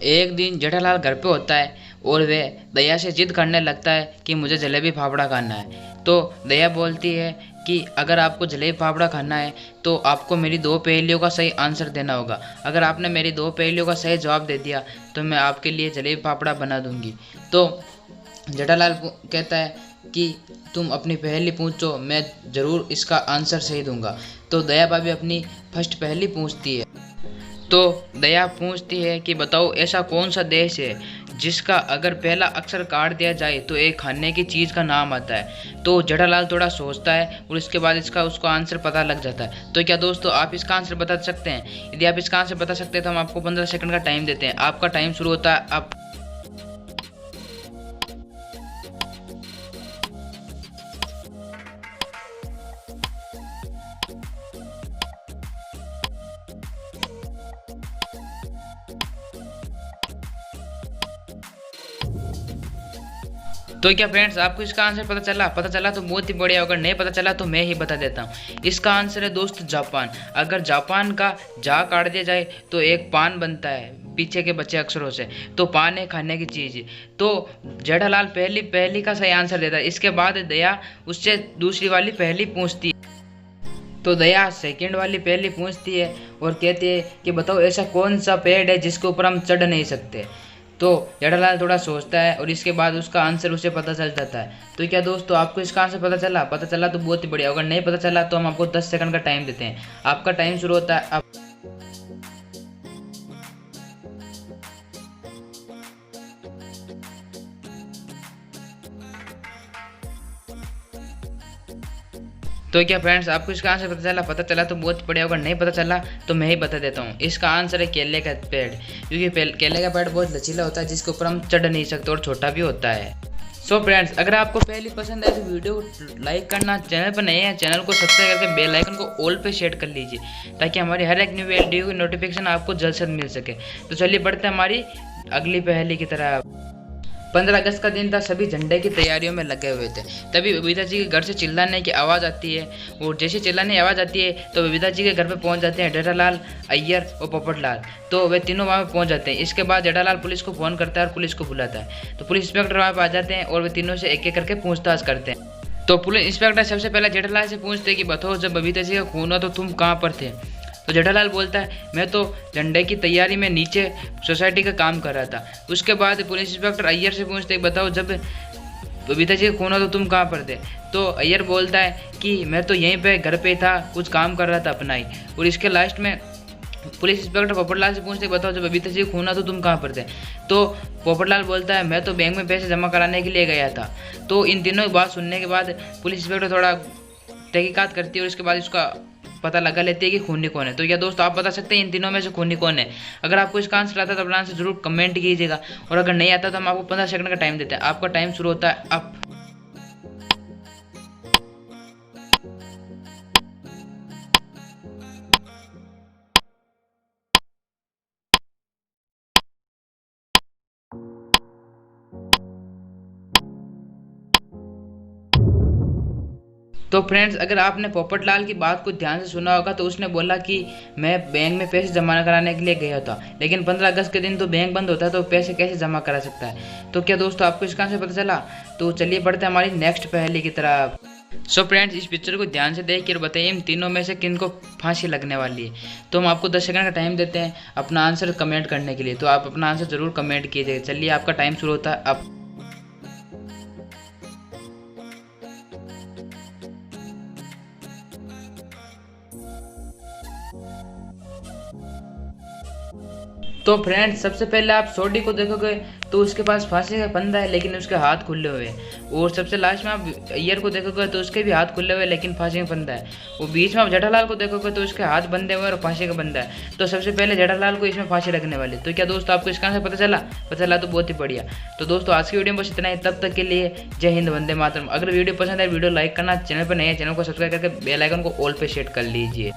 एक दिन जेठालाल घर पे होता है और वे दया से जिद करने लगता है कि मुझे जलेबी फाफड़ा खाना है। तो दया बोलती है कि अगर आपको जलेबी फाफड़ा खाना है तो आपको मेरी दो पहेलियों का सही आंसर देना होगा। अगर आपने मेरी दो पहेलियों का सही जवाब दे दिया तो मैं आपके लिए जलेबी फाफड़ा बना दूंगी। तो जेठालाल कहता है कि तुम अपनी पहेली पूछो, मैं ज़रूर इसका आंसर सही दूंगा। तो दया भाभी अपनी फर्स्ट पहेली पूछती है। तो दया पूछती है कि बताओ ऐसा कौन सा देश है जिसका अगर पहला अक्षर काट दिया जाए तो एक खाने की चीज़ का नाम आता है। तो जेठालाल थोड़ा सोचता है और इसके बाद उसको आंसर पता लग जाता है। तो क्या दोस्तों आप इसका आंसर बता सकते हैं? यदि आप इसका आंसर बता सकते हैं तो हम आपको 15 सेकंड का टाइम देते हैं। आपका टाइम शुरू होता है अब। तो क्या फ्रेंड्स आपको इसका आंसर पता चला तो बहुत ही बढ़िया। अगर नहीं पता चला तो मैं ही बता देता हूँ। इसका आंसर है दोस्त जापान। अगर जापान का जा काट दिया जाए तो एक पान बनता है पीछे के बचे अक्षरों से। तो पान है खाने की चीज़। तो जेठालाल पहली का सही आंसर देता है। इसके बाद दया उससे दूसरी वाली पहली पूछती है। तो दया सेकंड वाली पहली पूछती है और कहती है कि बताओ ऐसा कौन सा पेड़ है जिसके ऊपर हम चढ़ नहीं सकते। तो जेठालाल थोड़ा सोचता है और इसके बाद उसका आंसर उसे पता चल जाता है। तो क्या दोस्तों आपको इसका आंसर पता चला तो बहुत ही बढ़िया। अगर नहीं पता चला तो हम आपको 10 सेकंड का टाइम देते हैं। आपका टाइम शुरू होता है अब। तो क्या फ्रेंड्स आपको इसका आंसर पता चला तो बहुत बढ़िया। अगर नहीं पता चला तो मैं ही बता देता हूँ। इसका आंसर है केले का पेड़, क्योंकि केले का पेड़ बहुत लचीला होता है जिसके ऊपर हम चढ़ नहीं सकते और छोटा भी होता है। सो फ्रेंड्स अगर आपको पहली पसंद है तो वीडियो को लाइक करना, चैनल पर नए हैं चैनल को सब्सक्राइब करके बेल आइकन को ऑल पे सेट कर लीजिए ताकि हमारी हर एक न्यू वीडियो की नोटिफिकेशन आपको जल्द से जल्द मिल सके। तो चलिए बढ़ते हैं हमारी अगली पहेली की तरह। 15 अगस्त का दिन था। सभी झंडे की तैयारियों में लगे हुए थे। तभी बबीता जी के घर से चिल्लाने की आवाज़ आती है और जैसे चिल्लाने की आवाज़ आती है तो बबीता जी के घर पे पहुंच जाते हैं जेठालाल, अय्यर और पोपटलाल। तो वे तीनों वहाँ पे पहुंच जाते हैं। इसके बाद जेठालाल पुलिस को फ़ोन करता है और पुलिस को बुलाता है। तो पुलिस इंस्पेक्टर वहाँ पे आ जाते हैं और वे तीनों से एक एक करके पूछताछ करते हैं। तो पुलिस इंस्पेक्टर सबसे पहले जेठालाल से पूछते हैं कि बताओ जब बबीता जी का खून हुआ तो तुम कहाँ पर थे। तो जेठालाल बोलता है मैं तो झंडे की तैयारी में नीचे सोसाइटी का काम कर रहा था। उसके बाद पुलिस इंस्पेक्टर अय्यर से पूछते बताओ जब बबीता जी का खून हुआ तो तुम कहाँ पर थे। तो अय्यर बोलता है कि मैं तो यहीं पे घर पे था, कुछ काम कर रहा था अपना ही। और इसके लास्ट में पुलिस इंस्पेक्टर पोपटलाल से पूछते बताओ जब बबीता जी का खून हुआ तो तुम कहाँ पर थे। तो पोपटलाल बोलता है मैं तो बैंक में पैसे जमा कराने के लिए गया था। तो इन तीनों की बात सुनने के बाद पुलिस इंस्पेक्टर थोड़ा तहकीकात करती है और उसके बाद उसका पता लगा लेते हैं कि खूनी कौन है। तो क्या दोस्तों आप बता सकते हैं इन तीनों में से खूनी कौन है? अगर आपको इसका आंसर आता है तो अपना आंसर जरूर कमेंट कीजिएगा और अगर नहीं आता तो हम आपको 15 सेकंड का टाइम देते हैं। आपका टाइम शुरू होता है अब। तो फ्रेंड्स अगर आपने पोपटलाल की बात को ध्यान से सुना होगा तो उसने बोला कि मैं बैंक में पैसे जमा कराने के लिए गया था, लेकिन 15 अगस्त के दिन तो बैंक बंद होता है तो पैसे कैसे जमा करा सकता है। तो क्या दोस्तों आपको इसका आंसर पता चला? तो चलिए बढ़ते हैं हमारी नेक्स्ट पहेली की तरफ। सो फ्रेंड्स इस पिक्चर को ध्यान से देख कर बताइए इन तीनों में से किन को फांसी लगने वाली है। तो हम आपको 10 सेकंड का टाइम देते हैं अपना आंसर कमेंट करने के लिए। तो आप अपना आंसर जरूर कमेंट कीजिएगा। चलिए आपका टाइम शुरू होता है अब। तो फ्रेंड्स सबसे पहले आप सोडी को देखोगे तो उसके पास फांसी का फंदा है लेकिन उसके हाथ खुले हुए हैं। और सबसे लास्ट में आप अय्यर को देखोगे तो उसके भी हाथ खुले हुए लेकिन फांसी का फंदा है। और बीच में आप जेठालाल को देखोगे तो उसके हाथ बंधे हुए और फांसी का बंधा है। तो सबसे पहले जेठालाल को इसमें फांसी लगने वाली। तो क्या दोस्तों आपको इसका आंसर पता चला तो बहुत ही बढ़िया। तो दोस्तों आज की वीडियो में बस इतना ही। तब तक के लिए जय हिंद, वंदे मातरम। अगर वीडियो पसंद है वीडियो लाइक करना, चैनल पर नए हैं चैनल को सब्सक्राइब करके बेल आइकन को ऑल पे सेट कर लीजिए।